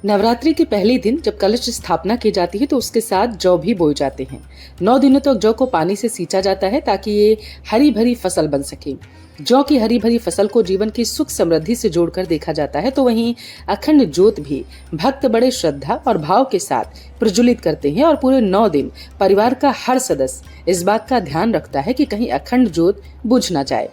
नवरात्रि के पहले दिन जब कलश स्थापना की जाती है तो उसके साथ जौ भी बोए जाते हैं। 9 दिनों तक जौ को पानी से सींचा जाता है ताकि ये हरी भरी फसल बन सके। जौ की हरी भरी फसल को जीवन की सुख समृद्धि से जोड़कर देखा जाता है, तो वहीं अखंड जोत भी भक्त बड़े श्रद्धा और भाव के साथ प्रज्वलित करते हैं और पूरे 9 दिन परिवार का हर सदस्य इस बात का ध्यान रखता है कि कहीं अखंड जोत बुझ ना जाए।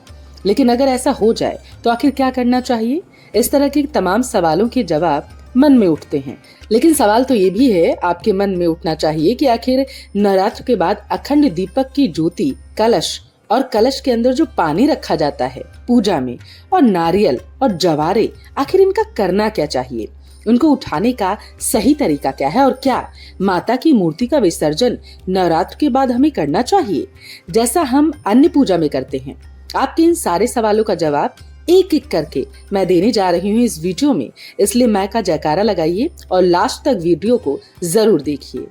लेकिन अगर ऐसा हो जाए तो आखिर क्या करना चाहिए? इस तरह के तमाम सवालों के जवाब मन में उठते हैं। लेकिन सवाल तो ये भी है, आपके मन में उठना चाहिए कि आखिर नवरात्र के बाद अखंड दीपक की ज्योति, कलश और कलश के अंदर जो पानी रखा जाता है पूजा में, और नारियल और जवारे, आखिर इनका करना क्या चाहिए? उनको उठाने का सही तरीका क्या है? और क्या माता की मूर्ति का विसर्जन नवरात्र के बाद हमें करना चाहिए जैसा हम अन्य पूजा में करते हैं? आपके इन सारे सवालों का जवाब एक एक करके मैं देने जा रही हूँ इस वीडियो में, इसलिए मां का जयकारा लगाइए और लास्ट तक वीडियो को जरूर देखिए।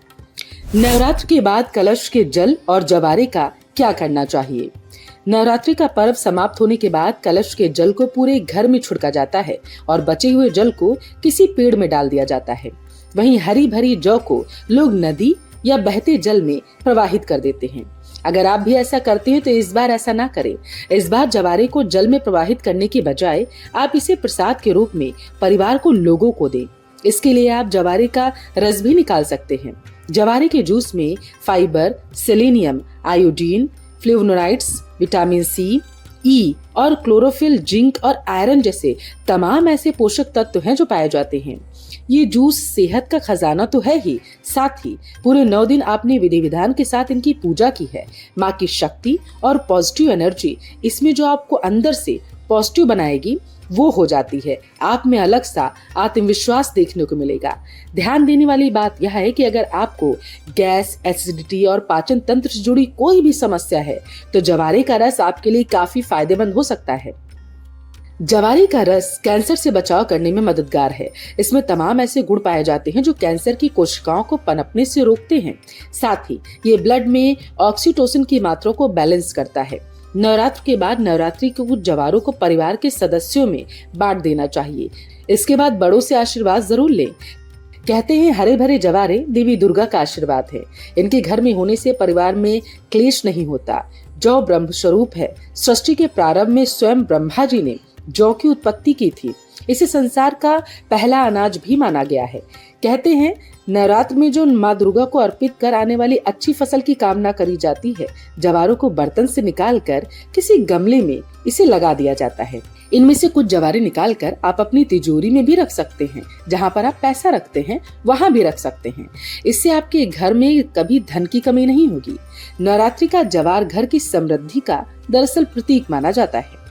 नवरात्र के बाद कलश के जल और जवारे का क्या करना चाहिए? नवरात्रि का पर्व समाप्त होने के बाद कलश के जल को पूरे घर में छिड़का जाता है और बचे हुए जल को किसी पेड़ में डाल दिया जाता है। वहीं हरी भरी जौ को लोग नदी या बहते जल में प्रवाहित कर देते हैं। अगर आप भी ऐसा करते हैं तो इस बार ऐसा ना करें। इस बार जवारे को जल में प्रवाहित करने की बजाय आप इसे प्रसाद के रूप में परिवार को, लोगों को दें। इसके लिए आप जवारे का रस भी निकाल सकते हैं। जवारे के जूस में fibre, selenium, iodine, flavonoids, vitamin C, E और क्लोरोफिल, जिंक और आयरन जैसे तमाम ऐसे पोषक तत्व हैं जो पाए जाते हैं। ये जूस सेहत का खजाना तो है ही, साथ ही पूरे 9 दिन आपने विधि विधान के साथ इनकी पूजा की है। माँ की शक्ति और पॉजिटिव एनर्जी इसमें जो आपको अंदर से पॉजिटिव बनाएगी वो हो जाती है। आप में अलग सा आत्मविश्वास देखने को मिलेगा। ध्यान देने वाली बात यह है कि अगर आपको गैस, एसिडिटी और पाचन तंत्र से जुड़ी कोई भी समस्या है तो जवारे का रस आपके लिए काफी फायदेमंद हो सकता है। जवारे का रस कैंसर से बचाव करने में मददगार है। इसमें तमाम ऐसे गुण पाए जाते हैं जो कैंसर की कोशिकाओं को पनपने से रोकते हैं। साथ ही ये ब्लड में ऑक्सीटोसिन की मात्रा को बैलेंस करता है। नवरात्र के बाद नवरात्रि के कुछ जवारों को परिवार के सदस्यों में बांट देना चाहिए। इसके बाद बड़ों से आशीर्वाद जरूर लें। कहते हैं हरे भरे जवारे देवी दुर्गा का आशीर्वाद है। इनके घर में होने से परिवार में क्लेश नहीं होता। जौ ब्रह्म स्वरूप है। सृष्टि के प्रारंभ में स्वयं ब्रह्मा जी ने जौ की उत्पत्ति की थी। इसे संसार का पहला अनाज भी माना गया है। कहते हैं नवरात्र में जो माँ दुर्गा को अर्पित कर आने वाली अच्छी फसल की कामना करी जाती है। जवारों को बर्तन से निकालकर किसी गमले में इसे लगा दिया जाता है। इनमें से कुछ जवारे निकालकर आप अपनी तिजोरी में भी रख सकते हैं। जहाँ पर आप पैसा रखते हैं वहाँ भी रख सकते हैं। इससे आपके घर में कभी धन की कमी नहीं होगी। नवरात्रि का जवार घर की समृद्धि का दरअसल प्रतीक माना जाता है।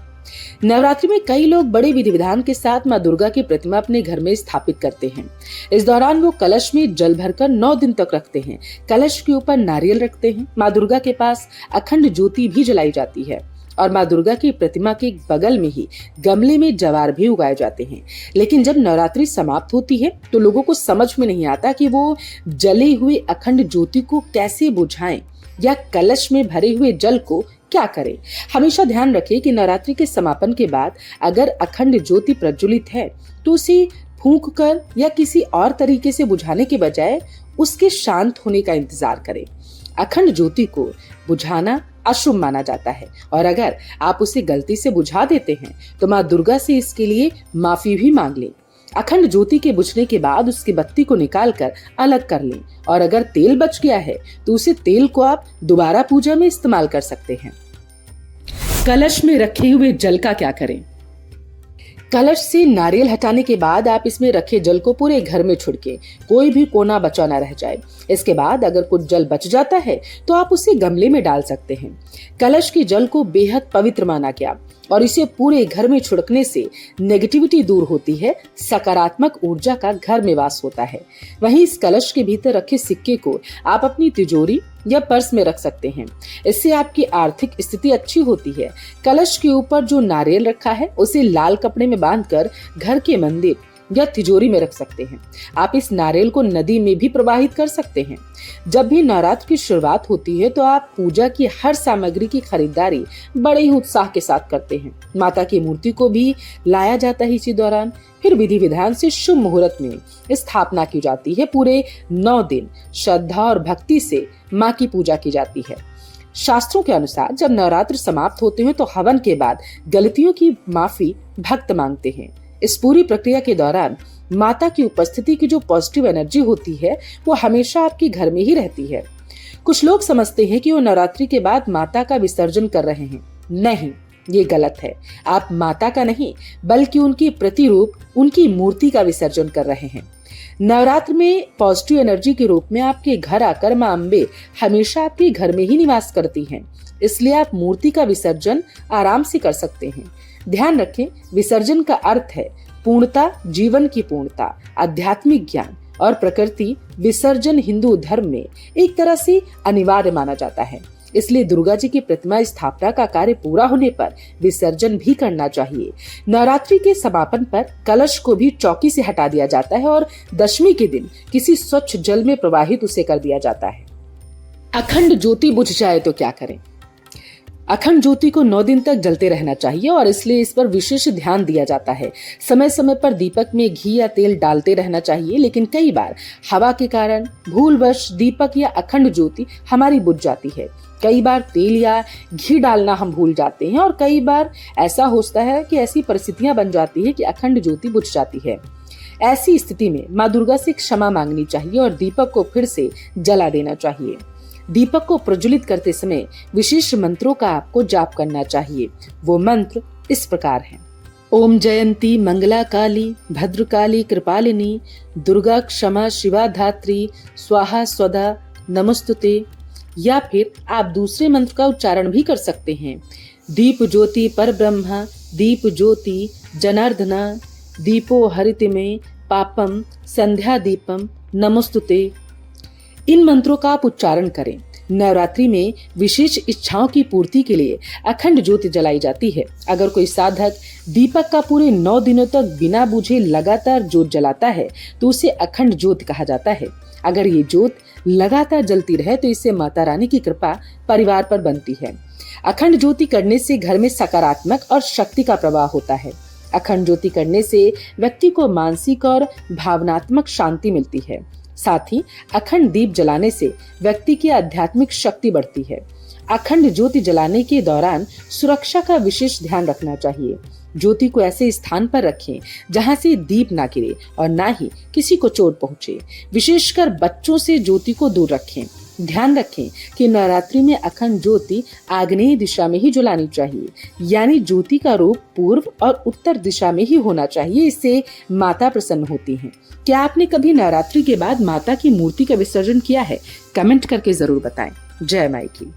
नवरात्रि में कई लोग बड़े विधि विधान के साथ माँ दुर्गा की प्रतिमा अपने घर में स्थापित करते हैं। इस दौरान वो कलश में जल भरकर 9 दिन तक रखते हैं। कलश के ऊपर नारियल रखते हैं। माँ दुर्गा के पास अखंड ज्योति भी जलाई जाती है और माँ दुर्गा की प्रतिमा के बगल में ही गमले में जवार भी उगाए जाते हैं। लेकिन जब नवरात्रि समाप्त होती है तो लोगों को समझ में नहीं आता कि वो जले हुए अखंड ज्योति को कैसे बुझाएं या कलश में भरे हुए जल को क्या करें। हमेशा ध्यान रखें कि नवरात्रि के समापन के बाद अगर अखंड ज्योति प्रज्वलित है तो उसे फूंक कर या किसी और तरीके से बुझाने के बजाय उसके शांत होने का इंतजार करें। अखंड ज्योति को बुझाना अशुभ माना जाता है और अगर आप उसे गलती से बुझा देते हैं तो माँ दुर्गा से इसके लिए माफी भी मांग लें। अखंड ज्योति के बुझने के बाद उसकी बत्ती को निकालकर अलग कर लें और अगर तेल बच गया है तो उसे तेल को आप दोबारा पूजा में इस्तेमाल कर सकते हैं। कलश में रखे हुए जल का क्या करें? कलश से नारियल हटाने के बाद आप इसमें रखे जल को पूरे घर में छिड़कें। कोई भी कोना बचा ना रह जाए। इसके बाद अगर कुछ जल बच जाता है तो आप उसे गमले में डाल सकते हैं। कलश के जल को बेहद पवित्र माना गया और इसे पूरे घर में छिड़कने से नेगेटिविटी दूर होती है, सकारात्मक ऊर्जा का घर में वास होता है। वहीं इस कलश के भीतर रखे सिक्के को आप अपनी तिजोरी या पर्स में रख सकते हैं। इससे आपकी आर्थिक स्थिति अच्छी होती है। कलश के ऊपर जो नारियल रखा है उसे लाल कपड़े में बांधकर घर के मंदिर या तिजोरी में रख सकते हैं। आप इस नारियल को नदी में भी प्रवाहित कर सकते हैं। जब भी नवरात्र की शुरुआत होती है तो आप पूजा की हर सामग्री की खरीदारी बड़े ही उत्साह के साथ करते हैं। माता की मूर्ति को भी लाया जाता है इसी दौरान। फिर विधि विधान से शुभ मुहूर्त में स्थापना की जाती है। पूरे 9 दिन श्रद्धा और भक्ति से माँ की पूजा की जाती है। शास्त्रों के अनुसार जब नवरात्र समाप्त होते हैं तो हवन के बाद गलतियों की माफी भक्त मांगते हैं। इस पूरी प्रक्रिया के दौरान माता की उपस्थिति की जो पॉजिटिव एनर्जी होती है वो हमेशा आपके घर में ही रहती है। कुछ लोग समझते हैं कि वो नवरात्रि के बाद माता का विसर्जन कर रहे हैं। नहीं, ये गलत है। आप माता का नहीं बल्कि उनकी प्रतिरूप, उनकी मूर्ति का विसर्जन कर रहे हैं। नवरात्र में पॉजिटिव एनर्जी के रूप में आपके घर आकर मां अम्बे हमेशा आपके घर में ही निवास करती हैं। इसलिए आप मूर्ति का विसर्जन आराम से कर सकते हैं। ध्यान रखें, विसर्जन का अर्थ है पूर्णता, जीवन की पूर्णता, आध्यात्मिक ज्ञान और प्रकृति विसर्जन हिंदू धर्म में एक तरह से अनिवार्य माना जाता है। इसलिए दुर्गा जी की प्रतिमा स्थापना का कार्य पूरा होने पर विसर्जन भी करना चाहिए। नवरात्रि के समापन पर कलश को भी चौकी से हटा दिया जाता है और दशमी के दिन किसी स्वच्छ जल में प्रवाहित उसे कर दिया जाता है। अखंड ज्योति बुझ जाए तो क्या करें? अखंड ज्योति को 9 दिन तक जलते रहना चाहिए और इसलिए इस पर विशेष ध्यान दिया जाता है। समय समय पर दीपक में घी या तेल डालते रहना चाहिए, लेकिन कई बार हवा के कारण भूलवश दीपक या अखंड ज्योति हमारी बुझ जाती है। कई बार तेल या घी डालना हम भूल जाते हैं और कई बार ऐसा होता है कि ऐसी परिस्थितियां बन जाती है कि अखंड ज्योति बुझ जाती है। ऐसी स्थिति में माँ दुर्गा से क्षमा मांगनी चाहिए और दीपक को फिर से जला देना चाहिए। दीपक को प्रज्वलित करते समय विशेष मंत्रों का आपको जाप करना चाहिए। वो मंत्र इस प्रकार हैं: ओम जयंती मंगला काली भद्रकाली कृपालिनी दुर्गा क्षमा शिवा धात्री स्वाहा स्वधा नमस्तुते। या फिर आप दूसरे मंत्र का उच्चारण भी कर सकते हैं: दीप ज्योति पर ब्रह्मा दीप ज्योति जनार्दना दीपो हरित में पापम संध्या दीपम नमस्तुते। इन मंत्रों का आप उच्चारण करें। नवरात्रि में विशेष इच्छाओं की पूर्ति के लिए अखंड ज्योति जलाई जाती है। अगर कोई साधक दीपक का पूरे 9 दिनों तक बिना बुझे लगातार ज्योत जलाता है तो उसे अखंड ज्योत कहा जाता है। अगर ये ज्योत लगातार जलती रहे तो इससे माता रानी की कृपा परिवार पर बनती है। अखंड ज्योति करने से घर में सकारात्मक और शक्ति का प्रवाह होता है। अखंड ज्योति करने से व्यक्ति को मानसिक और भावनात्मक शांति मिलती है। साथ ही अखंड दीप जलाने से व्यक्ति की आध्यात्मिक शक्ति बढ़ती है। अखंड ज्योति जलाने के दौरान सुरक्षा का विशेष ध्यान रखना चाहिए। ज्योति को ऐसे स्थान पर रखें जहां से दीप ना गिरे और ना ही किसी को चोट पहुंचे। विशेषकर बच्चों से ज्योति को दूर रखें। ध्यान रखें कि नवरात्रि में अखंड ज्योति आग्नेय दिशा में ही जलानी चाहिए, यानी ज्योति का रूप पूर्व और उत्तर दिशा में ही होना चाहिए। इससे माता प्रसन्न होती हैं। क्या आपने कभी नवरात्रि के बाद माता की मूर्ति का विसर्जन किया है? कमेंट करके जरूर बताएं। जय माई की।